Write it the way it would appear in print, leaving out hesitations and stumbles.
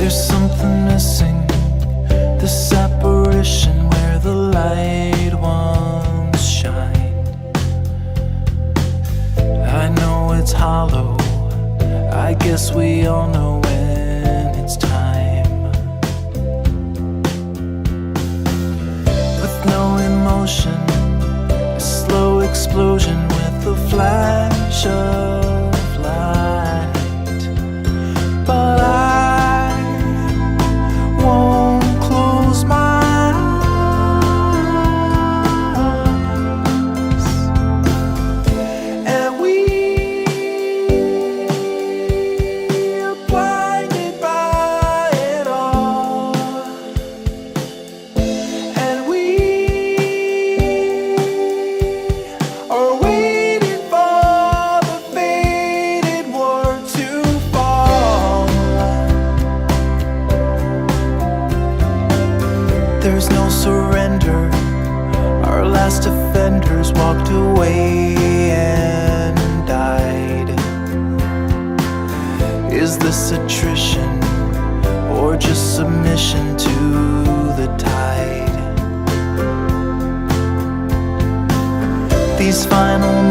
There's something missing, this apparition where the light once shined. I know it's hollow, I guess we all know when it's time. With no emotion, a slow explosion with a flash of light. But I won't close my eyes. And we are blinded by it all. And we are waiting for the faded word to fall. There's no surrender. Our last offenders walked away and died. Is this attrition or just submission to the tide? These final